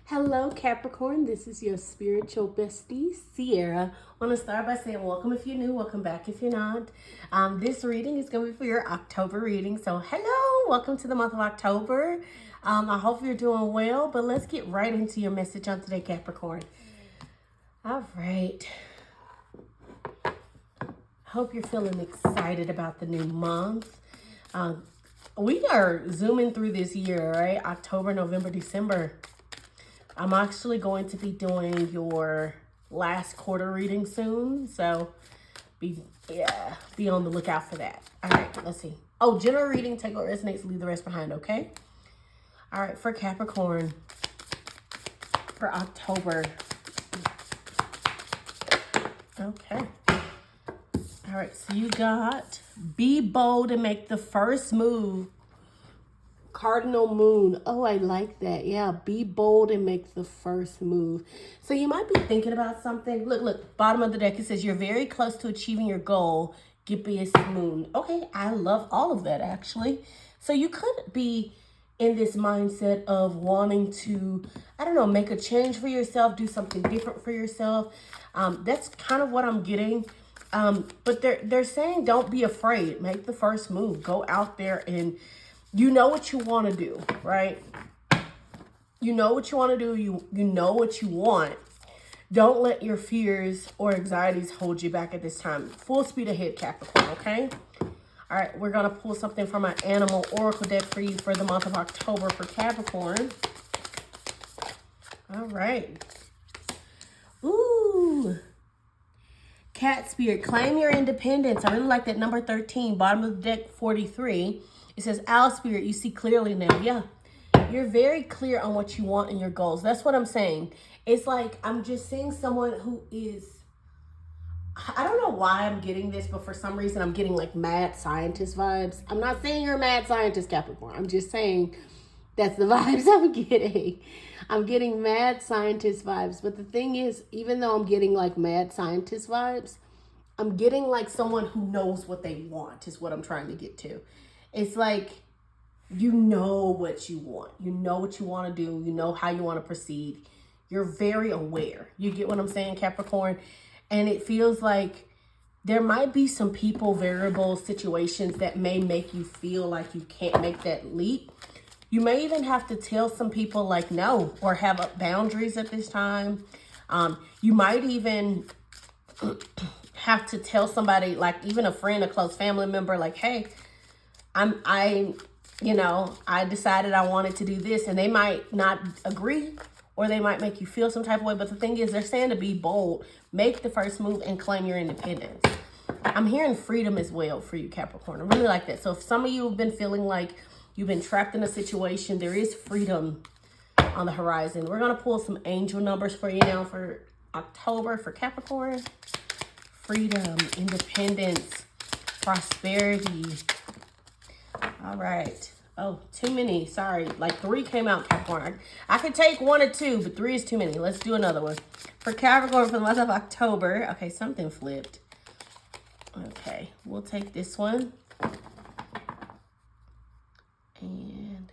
Hello, Capricorn. This is your spiritual bestie, Ciara. I want to start by saying welcome if you're new, welcome back if you're not. This reading is going to be for your October reading. So, hello, welcome to the month of October. I hope you're doing well, but let's get right into your message on today, Capricorn. All right. Hope you're feeling excited about the new month. We are zooming through this year, right? October, November, December. I'm actually going to be doing your last quarter reading soon. So be on the lookout for that. All right, let's see. Oh, general reading, take what resonates, leave the rest behind, okay? All right, for Capricorn, for October. Okay. All right, so you got be bold and make the first move. Cardinal moon. Oh, I like that. Yeah, be bold and make the first move. So you might be thinking about something. Look, bottom of the deck, it says you're very close to achieving your goal. Gibbous moon. Okay, I love all of that, actually. So you could be in this mindset of wanting to, I don't know, make a change for yourself, do something different for yourself. That's kind of what I'm getting. But they're saying don't be afraid. Make the first move. Go out there and you know what you want to do, right? You know what you want to do. You know what you want. Don't let your fears or anxieties hold you back at this time. Full speed ahead, Capricorn, okay? All right, we're going to pull something from my animal oracle deck for you for the month of October for Capricorn. All right. Ooh. Cat spirit, claim your independence. I really like that number 13, bottom of the deck 43. It says, owl spirit, you see clearly now. Yeah, you're very clear on what you want and your goals. That's what I'm saying. It's like I'm just seeing someone who is, I don't know why I'm getting this, but for some reason I'm getting like mad scientist vibes. I'm not saying you're a mad scientist, Capricorn. I'm just saying that's the vibes I'm getting. I'm getting mad scientist vibes. But the thing is, even though I'm getting like mad scientist vibes, I'm getting like someone who knows what they want is what I'm trying to get to. It's like, you know what you want. You know what you want to do. You know how you want to proceed. You're very aware. You get what I'm saying, Capricorn? And it feels like there might be some people, variables, situations that may make you feel like you can't make that leap. You may even have to tell some people like no, or have boundaries at this time. You might even have to tell somebody, like even a friend, a close family member, like, hey, I decided I wanted to do this, and they might not agree, or they might make you feel some type of way. But the thing is, they're saying to be bold, make the first move and claim your independence. I'm hearing freedom as well for you, Capricorn. I really like that. So if some of you have been feeling like you've been trapped in a situation, there is freedom on the horizon. We're going to pull some angel numbers for you now for October for Capricorn. Freedom, independence, prosperity. All right. Oh, too many. Sorry. Like 3 came out, Capricorn. I could take 1 or 2, but 3 is too many. Let's do another one. For Capricorn for the month of October. Okay, something flipped. Okay, we'll take this one. And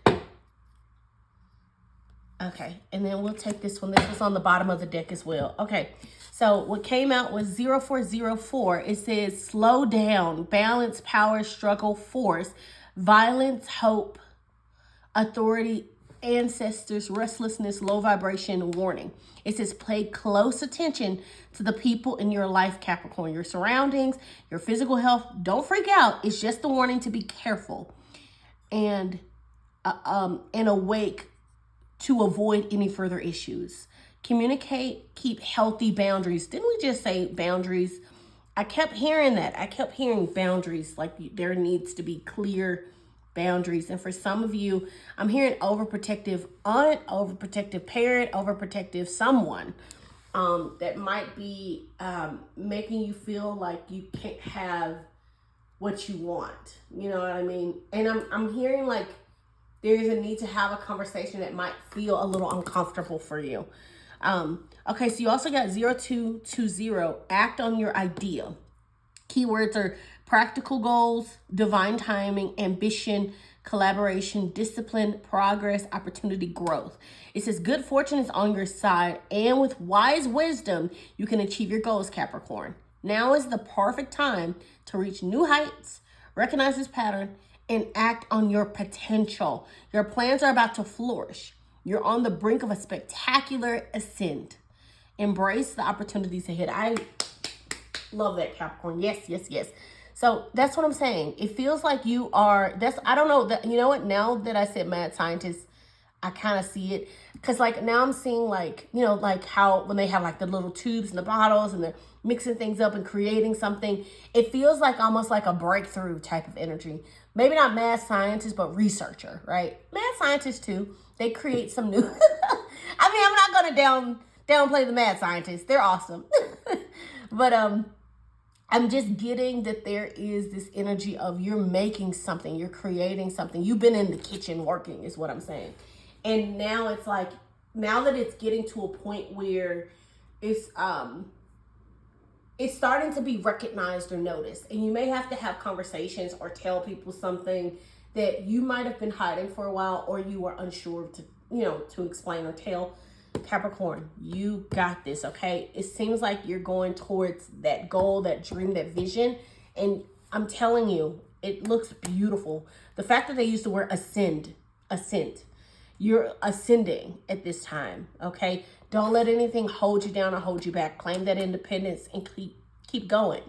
okay, and then we'll take this one. This was on the bottom of the deck as well. Okay, so what came out was 0404. It says slow down, balance, power, struggle, force, violence, hope, authority, ancestors, restlessness, low vibration, warning. It says pay close attention to the people in your life, Capricorn, your surroundings, your physical health. Don't freak out. It's just a warning to be careful and awake to avoid any further issues. Communicate, keep healthy boundaries. Didn't we just say boundaries? I kept hearing that. I kept hearing boundaries, like there needs to be clear boundaries. And for some of you, I'm hearing overprotective aunt, overprotective parent, overprotective someone that might be making you feel like you can't have what you want. You know what I mean? And I'm hearing like there's a need to have a conversation that might feel a little uncomfortable for you. Okay, so you also got 0220, act on your idea. Keywords are practical goals, divine timing, ambition, collaboration, discipline, progress, opportunity, growth. It says good fortune is on your side, and with wise wisdom, you can achieve your goals, Capricorn. Now is the perfect time to reach new heights, recognize this pattern, and act on your potential. Your plans are about to flourish. You're on the brink of a spectacular ascent. Embrace the opportunities ahead. I love that, Capricorn. Yes, yes, yes. So that's what I'm saying. It feels like you are, I don't know, you know what? Now that I said mad scientist, I kind of see it. Because like now I'm seeing like, you know, like how when they have like the little tubes and the bottles and they're mixing things up and creating something, it feels like almost like a breakthrough type of energy. Maybe not mad scientist, but researcher, right? Mad scientist too. They create some new, I mean, I'm not going to downplay the mad scientists. They're awesome. But I'm just getting that there is this energy of you're making something, you're creating something. You've been in the kitchen working is what I'm saying. And now it's like, now that it's getting to a point where it's starting to be recognized or noticed. And you may have to have conversations or tell people something that you might have been hiding for a while, or you were unsure to, you know, to explain or tell. Capricorn, you got this, okay? It seems like you're going towards that goal, that dream, that vision. And I'm telling you, it looks beautiful. The fact that they use the word ascent, you're ascending at this time, okay? Don't let anything hold you down or hold you back. Claim that independence and keep going.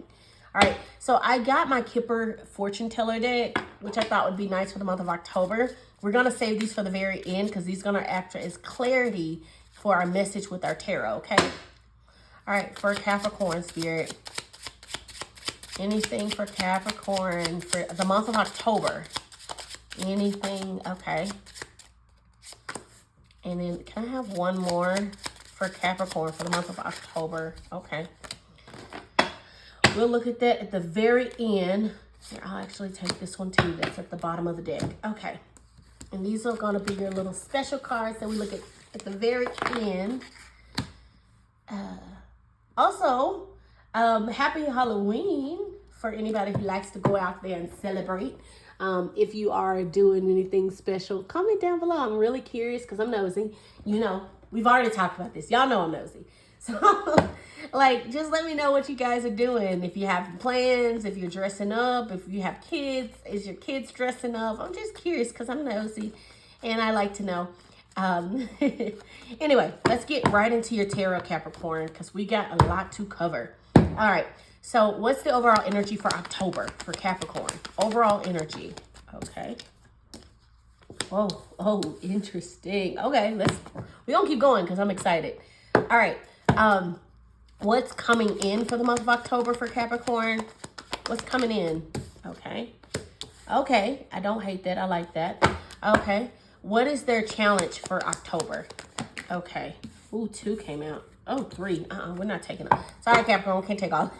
All right, so I got my Kipper fortune teller deck, which I thought would be nice for the month of October. We're going to save these for the very end because these are going to act as clarity for our message with our tarot, okay? All right, for Capricorn spirit. Anything for Capricorn for the month of October? Anything, okay. And then can I have one more for Capricorn for the month of October? Okay. We'll look at that at the very end. Here, I'll actually take this one too. That's at the bottom of the deck. Okay. And these are going to be your little special cards that we look at the very end. Also, happy Halloween for anybody who likes to go out there and celebrate. If you are doing anything special, comment down below. I'm really curious because I'm nosy. You know, we've already talked about this. Y'all know I'm nosy. So, like, just let me know what you guys are doing. If you have plans, if you're dressing up, if you have kids, is your kids dressing up? I'm just curious because I'm nosy and I like to know. Anyway, let's get right into your tarot, Capricorn, because we got a lot to cover. All right. So what's the overall energy for October for Capricorn? Overall energy. Okay. Oh, interesting. Okay, we're gonna keep going because I'm excited. All right. What's coming in for the month of October for Capricorn? What's coming in? Okay. Okay. I don't hate that. I like that. Okay. What is their challenge for October? Okay. Ooh, 2 came out. Oh, 3. We're not taking it. Sorry, Capricorn. We can't take all that.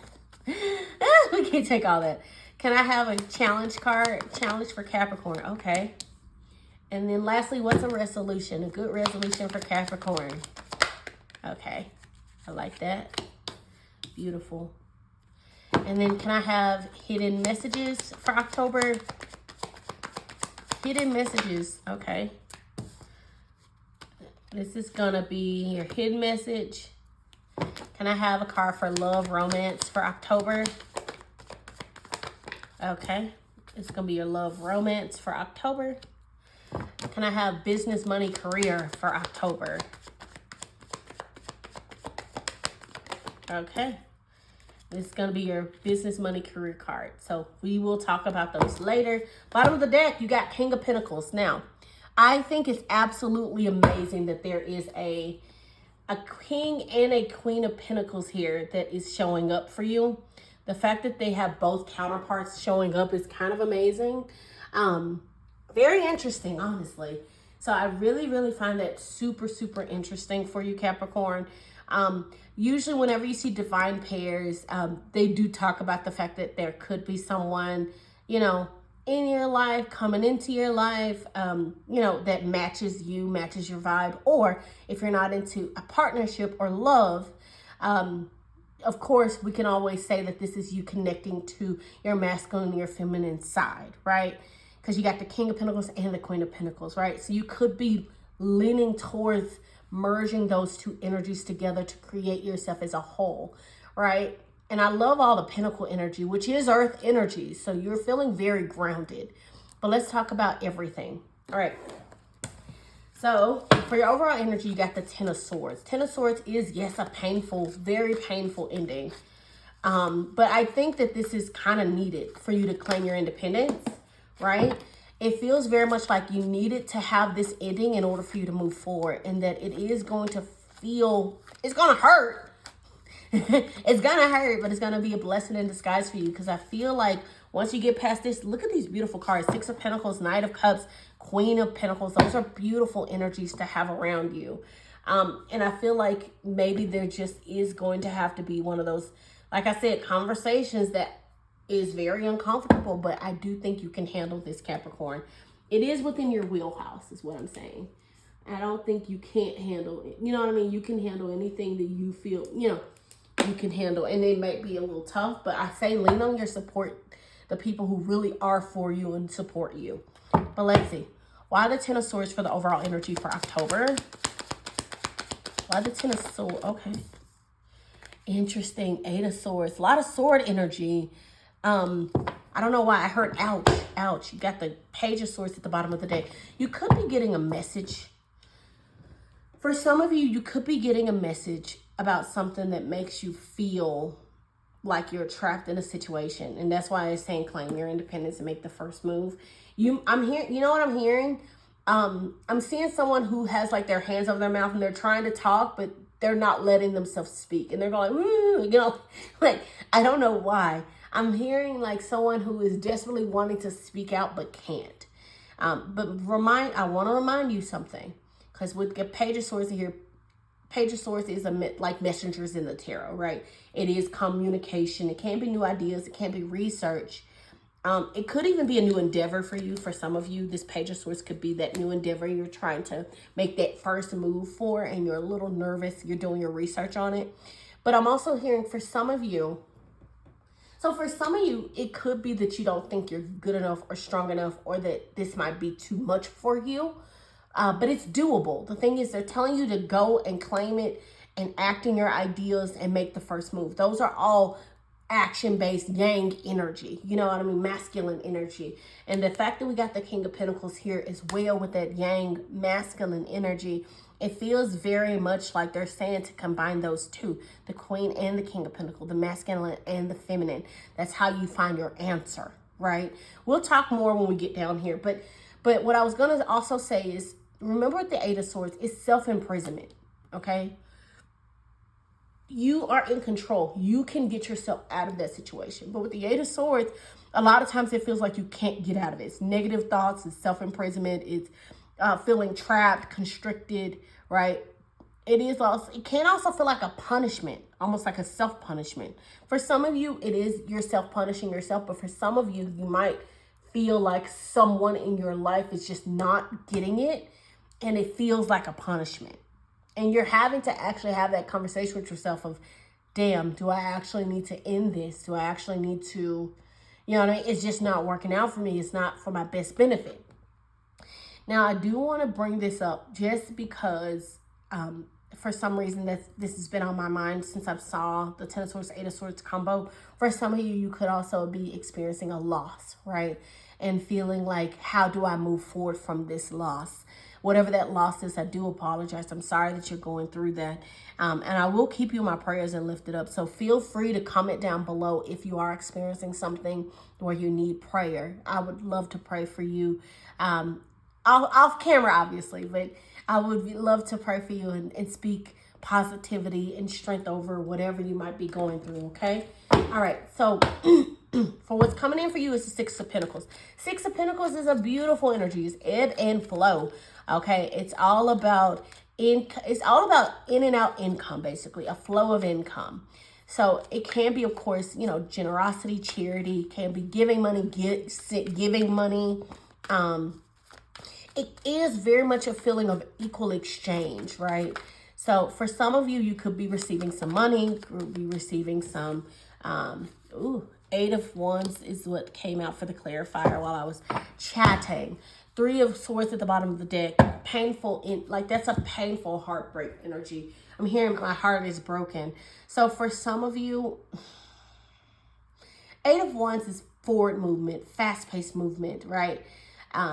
We can't take all that. Can I have a challenge card? Challenge for Capricorn. Okay. And then lastly, what's a resolution? A good resolution for Capricorn. Okay. I like that. Beautiful. And then can I have hidden messages for October? Hidden messages. Okay. This is going to be your hidden message. Can I have a card for love, romance for October? Okay. It's going to be your love, romance for October. Can I have business, money, career for October? Okay. This is going to be your business, money, career card. So we will talk about those later. Bottom of the deck, you got King of Pentacles. Now, I think it's absolutely amazing that there is a King and a Queen of Pentacles here that is showing up for you. The fact that they have both counterparts showing up is kind of amazing. Very interesting, honestly. So I really, really find that super, super interesting for you, Capricorn. Usually whenever you see divine pairs, they do talk about the fact that there could be someone, you know, in your life, coming into your life, you know, that matches you, matches your vibe. Or if you're not into a partnership or love, of course, we can always say that this is you connecting to your masculine and your feminine side, right? because you got the King of Pentacles and the Queen of Pentacles, right? So you could be leaning towards merging those two energies together to create yourself as a whole, right? And I love all the Pentacle energy, which is Earth energy. So you're feeling very grounded. But let's talk about everything. All right. So for your overall energy, you got the Ten of Swords. Ten of Swords is, yes, a painful, very painful ending. But I think that this is kind of needed for you to claim your independence, right? It feels very much like you needed to have this ending in order for you to move forward, and that it is going to feel, it's going to hurt. It's going to hurt, but it's going to be a blessing in disguise for you, because I feel like once you get past this, look at these beautiful cards. Six of Pentacles, Knight of Cups, Queen of Pentacles. Those are beautiful energies to have around you. And I feel like maybe there just is going to have to be one of those, like I said, conversations that is very uncomfortable, but I do think you can handle this, Capricorn. It is within your wheelhouse, is what I'm saying. I don't think you can't handle it. You know what I mean? You can handle anything that you feel, you know, you can handle. And it might be a little tough, but I say lean on your support, the people who really are for you and support you. But let's see. Why the Ten of Swords for the overall energy for October? Why the Ten of Swords? Okay. Interesting. Eight of Swords. A lot of sword energy. I don't know why I heard ouch, ouch. You got the Page of Swords at the bottom of the deck. You could be getting a message. For some of you, you could be getting a message about something that makes you feel like you're trapped in a situation. And that's why I'm saying claim your independence and make the first move. I'm hearing, you know what I'm hearing? I'm seeing someone who has like their hands over their mouth and they're trying to talk, but they're not letting themselves speak. And they're going, you know, like, I don't know why. I'm hearing like someone who is desperately wanting to speak out but can't. But I want to remind you something, because with the Page of Swords here, Page of Swords is like messengers in the tarot, right? It is communication. It can be new ideas. It can be research. It could even be a new endeavor for you. For some of you, this Page of Swords could be that new endeavor you're trying to make that first move for, and you're a little nervous. You're doing your research on it. But I'm also hearing for some of you, so for some of you, it could be that you don't think you're good enough or strong enough, or that this might be too much for you. But it's doable. The thing is, they're telling you to go and claim it and act in your ideas and make the first move. Those are all action-based yang energy. You know what I mean? Masculine energy. And the fact that we got the King of Pentacles here as well with that yang masculine energy, it feels very much like they're saying to combine those two, the Queen and the King of Pentacles, the masculine and the feminine. That's how you find your answer, right? We'll talk more when we get down here. But what I was going to also say is, remember with the Eight of Swords, it's self-imprisonment, okay? You are in control. You can get yourself out of that situation. But with the Eight of Swords, a lot of times it feels like you can't get out of it. It's negative thoughts, it's self-imprisonment, it's feeling trapped, constricted, right? It can also feel like a punishment, almost like a self-punishment. For some of you, it is you're self-punishing yourself, but for some of you, you might feel like someone in your life is just not getting it, and it feels like a punishment. And you're having to actually have that conversation with yourself of, damn, do I actually need to end this? Do I actually need to, you know what I mean? It's just not working out for me. It's not for my best benefit. Now, I do want to bring this up just because for some reason this has been on my mind since I saw the Ten of Swords, Eight of Swords combo. For some of you, you could also be experiencing a loss, right? And feeling like, how do I move forward from this loss? Whatever that loss is, I do apologize. I'm sorry that you're going through that. And I will keep you in my prayers and lift it up. So feel free to comment down below if you are experiencing something where you need prayer. I would love to pray for you. Off camera, obviously, but I would love to pray for you and speak positivity and strength over whatever you might be going through, okay? All right, so for what's coming in for you is the Six of Pentacles. Six of Pentacles is a beautiful energy. It's ebb and flow, okay? It's all about in and out income, basically, a flow of income. So it can be, of course, you know, generosity, charity, can be giving money, giving money. It is very much a feeling of equal exchange, right? So for some of you, you could be receiving some money, could be receiving some, Eight of Wands is what came out for the clarifier while I was chatting. Three of Swords at the bottom of the deck. Painful, like that's a painful heartbreak energy. I'm hearing my heart is broken. So for some of you, Eight of Wands is forward movement, fast-paced movement, right?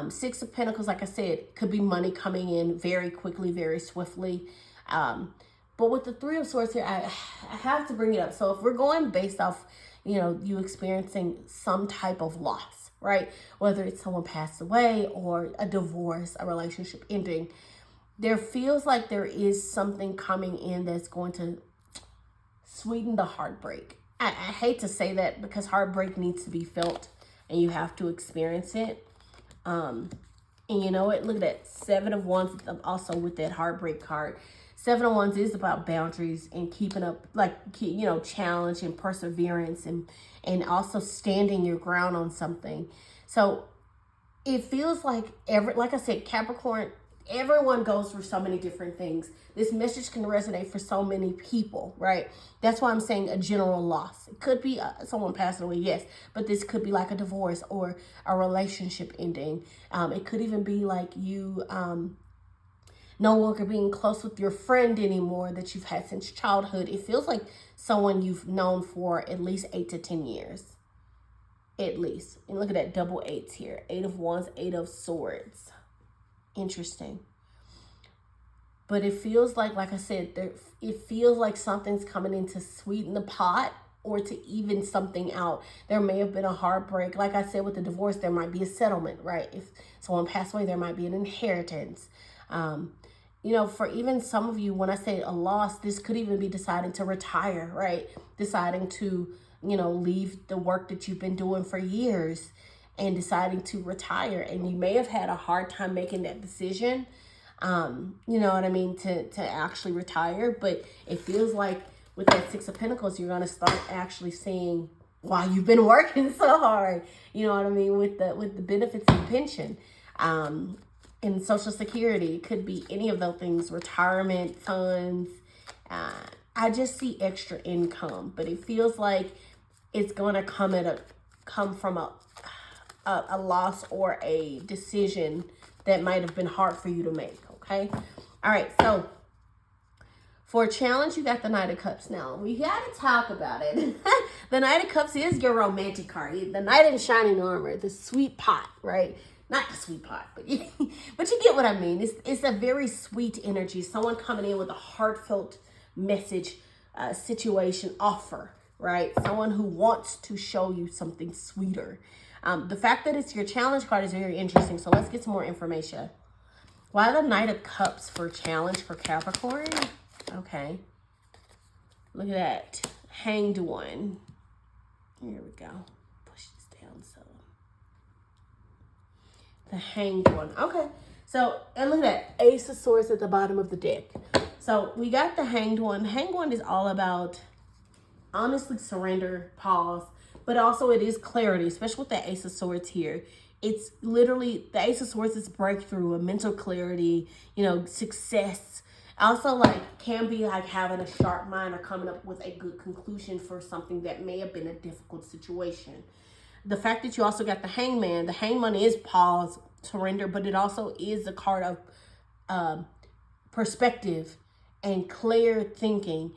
Six of Pentacles, like I said, could be money coming in very quickly, very swiftly. But with the Three of Swords here, I have to bring it up. So if we're going based off, you experiencing some type of loss, right? Whether it's someone passed away or a divorce, a relationship ending, there feels like there is something coming in that's going to sweeten the heartbreak. I hate to say that because heartbreak needs to be felt and you have to experience it. And you know what? Look at that. Seven of Wands also with that heartbreak card. Seven of Wands is about boundaries and keeping up, challenge and perseverance and also standing your ground on something. So it feels like like I said, Capricorn, everyone goes through so many different things. This message can resonate for so many people, right? That's why I'm saying a general loss. It could be someone passing away, yes, but this could be like a divorce or a relationship ending. It could even be like you no longer being close with your friend anymore that you've had since childhood. It feels like someone you've known for at least 8 to 10 years. At least. And look at that double eights here. Eight of Wands, Eight of Swords. Interesting. But it feels like I said, it feels like something's coming in to sweeten the pot or to even something out. There may have been a heartbreak. Like I said, with the divorce, there might be a settlement, right? If someone passed away, there might be an inheritance. For even some of you, when I say a loss, this could even be deciding to retire, right? Deciding to, leave the work that you've been doing for years and deciding to retire. And you may have had a hard time making that decision, you know what I mean, to actually retire. But it feels like with that Six of Pentacles, you're going to start actually seeing why you've been working so hard, you know what I mean, with the benefits and pension. And Social Security, it could be any of those things, retirement funds. I just see extra income, but it feels like it's going to come from a loss or a decision that might have been hard for you to make, okay? All right, so for a challenge, you got the Knight of Cups now. We got to talk about it. The Knight of Cups is your romantic card. The Knight in shining armor, the sweet pot, right? Not the sweet pot, but you get what I mean. It's a very sweet energy. Someone coming in with a heartfelt message, situation, offer, right? Someone who wants to show you something sweeter. The fact that it's your challenge card is very interesting. So let's get some more information. Why the Knight of Cups for challenge for Capricorn? Okay. Look at that. Hanged One. Here we go. Push this down so. The Hanged One. Okay. So, and look at that. Ace of Swords at the bottom of the deck. So, we got the Hanged One. Hanged One is all about, honestly, surrender, pause. But also it is clarity, especially with the Ace of Swords here. It's literally, the Ace of Swords is breakthrough, a mental clarity, success. Also, can be like having a sharp mind or coming up with a good conclusion for something that may have been a difficult situation. The fact that you also got the Hangman is pause, surrender, but it also is a card of perspective and clear thinking.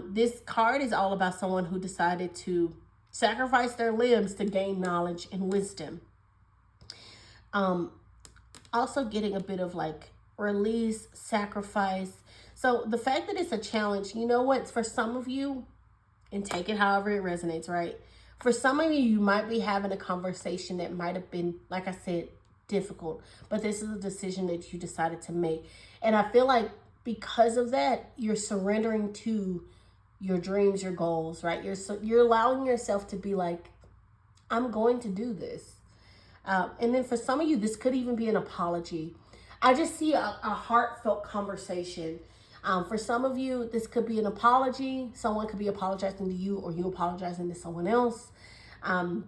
This card is all about someone who decided to sacrifice their limbs to gain knowledge and wisdom. Also getting a bit of release, sacrifice. So the fact that it's a challenge, you know what, for some of you, and take it however it resonates, right? For some of you, you might be having a conversation that might have been, like I said, difficult, but this is a decision that you decided to make. And I feel like because of that, you're surrendering to your dreams, your goals, right? You're allowing yourself to be like, I'm going to do this. And then for some of you, this could even be an apology. I just see a heartfelt conversation. For some of you, this could be an apology. Someone could be apologizing to you or you apologizing to someone else. But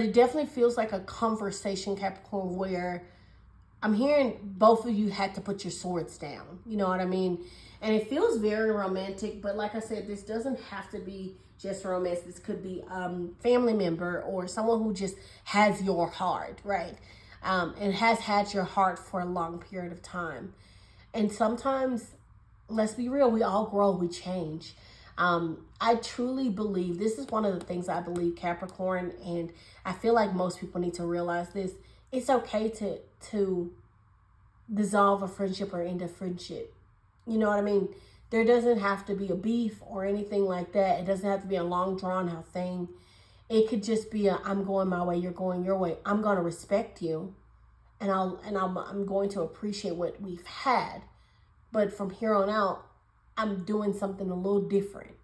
it definitely feels like a conversation, Capricorn, where I'm hearing both of you had to put your swords down. You know what I mean? And it feels very romantic, but like I said, this doesn't have to be just romance. This could be family member or someone who just has your heart, right? And has had your heart for a long period of time. And sometimes, let's be real, we all grow, we change. I truly believe, this is one of the things I believe, Capricorn, and I feel like most people need to realize this. It's okay to dissolve a friendship or end a friendship. You know what I mean? There doesn't have to be a beef or anything like that. It doesn't have to be a long drawn out thing. It could just be a, I'm going my way, you're going your way. I'm going to respect you, and I'm going to appreciate what we've had. But from here on out, I'm doing something a little different,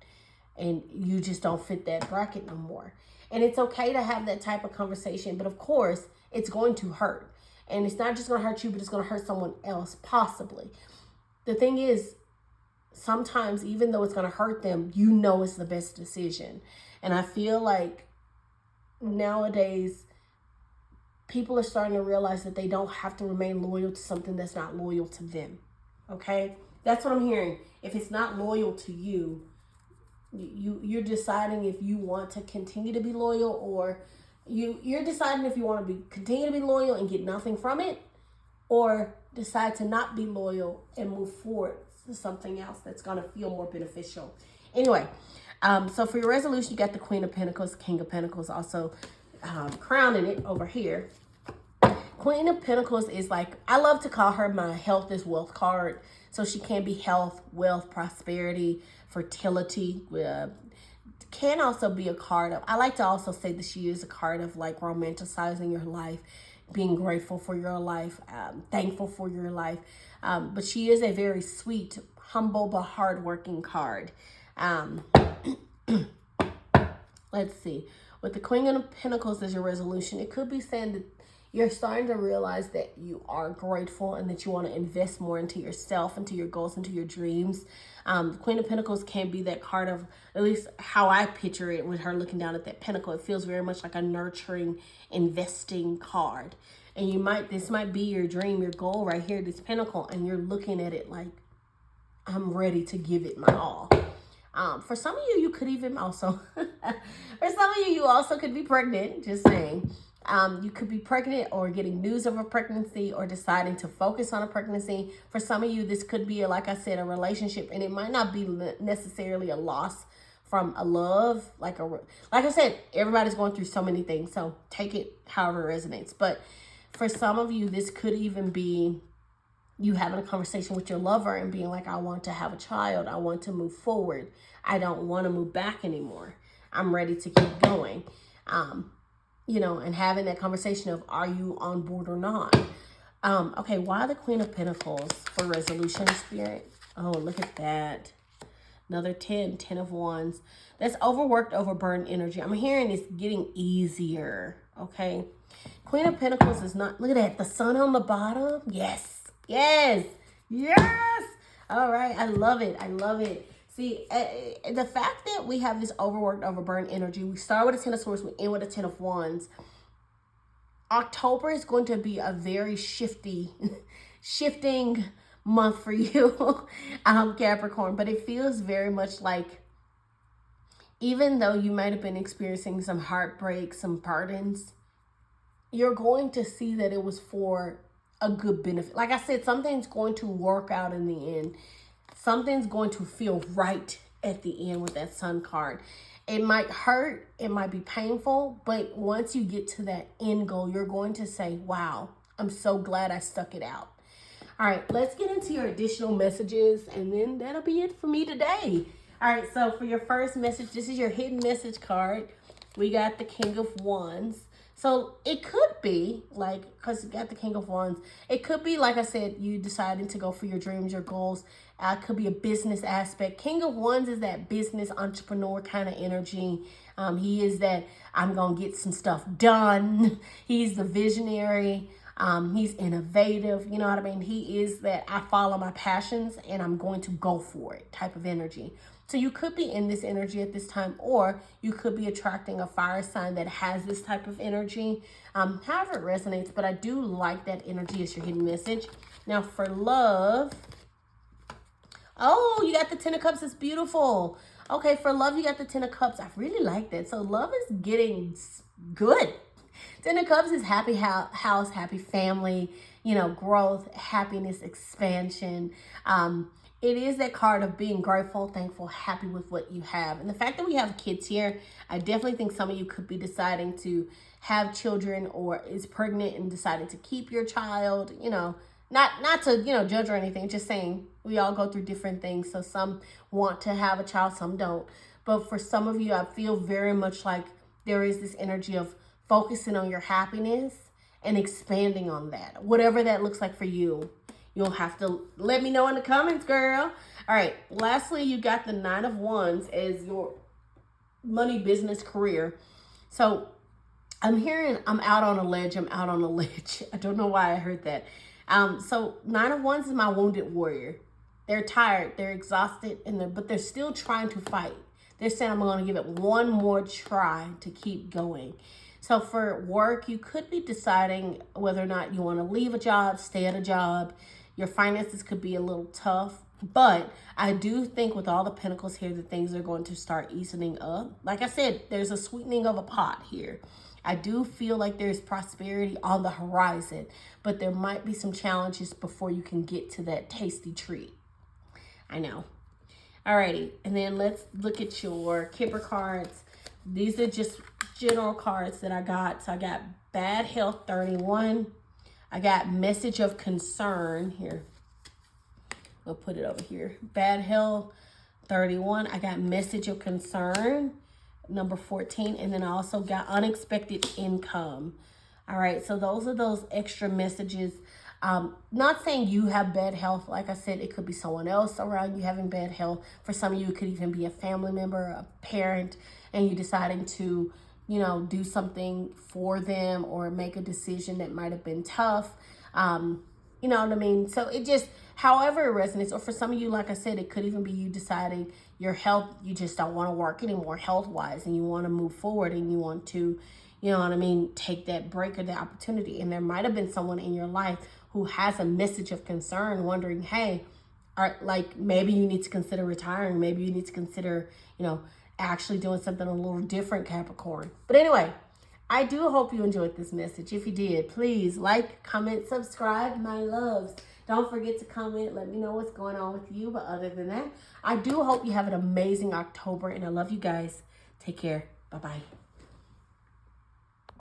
and you just don't fit that bracket no more. And it's okay to have that type of conversation, but of course, it's going to hurt. And it's not just going to hurt you, but it's going to hurt someone else, possibly. The thing is, sometimes, even though it's going to hurt them, you know it's the best decision. And I feel like nowadays, people are starting to realize that they don't have to remain loyal to something that's not loyal to them. Okay? That's what I'm hearing. If it's not loyal to you, you're deciding if you want to continue to be loyal, or you're deciding if you want to continue to be loyal and get nothing from it, or decide to not be loyal and move forward to something else that's going to feel more beneficial. Anyway, so for your resolution, you got the Queen of Pentacles, King of Pentacles, also crowning it over here. Queen of Pentacles is like, I love to call her my health is wealth card. So she can be health, wealth, prosperity, fertility. Can also be a card of, I like to also say that she is a card of like romanticizing your life, being grateful for your life, thankful for your life. But she is a very sweet, humble, but hardworking card. Let's see. With the Queen of Pentacles as your resolution, it could be saying that you're starting to realize that you are grateful and that you want to invest more into yourself, into your goals, into your dreams. The Queen of Pentacles can be that card of, at least how I picture it with her looking down at that pentacle. It feels very much like a nurturing, investing card. And this might be your dream, your goal right here, this pentacle, and you're looking at it like, I'm ready to give it my all. For some of you, you could even also, for some of you also could be pregnant, just saying. You could be pregnant or getting news of a pregnancy or deciding to focus on a pregnancy. For some of you, this could be, like I said, a relationship, and it might not be necessarily a loss from a love. Like I said, everybody's going through so many things, so take it however it resonates. But for some of you, this could even be you having a conversation with your lover and being like, I want to have a child. I want to move forward. I don't want to move back anymore. I'm ready to keep going. And having that conversation of, are you on board or not? Okay, why the Queen of Pentacles for resolution, Spirit? Oh, look at that. Another 10 of Wands. That's overworked, overburned energy. I'm hearing it's getting easier, okay? Queen of Pentacles is not, look at that, the sun on the bottom. Yes, yes, yes. All right, I love it, I love it. See, the fact that we have this overworked, overburned energy, we start with a 10 of Swords, we end with a 10 of Wands. October is going to be a very shifting month for you, Capricorn. But it feels very much like, even though you might have been experiencing some heartbreak, some burdens, you're going to see that it was for a good benefit. Like I said, something's going to work out in the end. Something's going to feel right at the end with that Sun card. It might hurt, it might be painful, but once you get to that end goal, you're going to say, wow, I'm so glad I stuck it out. All right, let's get into your additional messages, and then that'll be it for me today. All right, so for your first message, this is your hidden message card. We got the King of Wands. So it could be like, because you got the King of Wands, it could be, like I said, you deciding to go for your dreams, your goals. It could be a business aspect. King of Wands is that business entrepreneur kind of energy. He is that, I'm going to get some stuff done. He's the visionary. He's innovative. You know what I mean? He is that I follow my passions and I'm going to go for it type of energy. So you could be in this energy at this time, or you could be attracting a fire sign that has this type of energy. However it resonates, but I do like that energy as your hidden message. Now for love, oh, you got the Ten of Cups. It's beautiful. Okay, for love, you got the Ten of Cups. I really like that. So love is getting good. Ten of Cups is happy house, happy family, you know, growth, happiness, expansion. It is that card of being grateful, thankful, happy with what you have. And the fact that we have kids here, I definitely think some of you could be deciding to have children or is pregnant and decided to keep your child, you know, not to, you know, judge or anything, just saying we all go through different things. So some want to have a child, some don't. But for some of you, I feel very much like there is this energy of focusing on your happiness and expanding on that. Whatever that looks like for you, you'll have to let me know in the comments, girl. All right. Lastly, you got the Nine of Wands as your money, business, career. So I'm hearing I'm out on a ledge. I'm out on a ledge. I don't know why I heard that. So Nine of Wands is my wounded warrior. They're tired. They're exhausted, but they're still trying to fight. They're saying, I'm going to give it one more try to keep going. So for work, you could be deciding whether or not you want to leave a job, stay at a job. Your finances could be a little tough, but I do think with all the pentacles here that things are going to start easing up. Like I said, there's a sweetening of a pot here. I do feel like there's prosperity on the horizon, but there might be some challenges before you can get to that tasty treat. I know. Alrighty, and then let's look at your Kipper cards. These are just general cards that I got. So I got bad health 31. I got message of concern here. We'll put it over here. Bad health 31. I got message of concern number 14. And then I also got unexpected income. All right. So those are those extra messages. Not saying you have bad health. Like I said, it could be someone else around you having bad health. For some of you, it could even be a family member, a parent, and you deciding to, you know, do something for them or make a decision that might have been tough. You know what I mean? So it just, however it resonates, or for some of you, like I said, it could even be you deciding your health, you just don't want to work anymore health-wise, and you want to move forward and you want to, you know what I mean, take that break or the opportunity. And there might have been someone in your life who has a message of concern, wondering, hey, like maybe you need to consider retiring. Maybe you need to consider, you know, actually doing something a little different, Capricorn. But anyway, I do hope you enjoyed this message. If you did, please like, comment, subscribe, my loves. Don't forget to comment. Let me know what's going on with you. But other than that, I do hope you have an amazing October, and I love you guys. Take care. Bye-bye.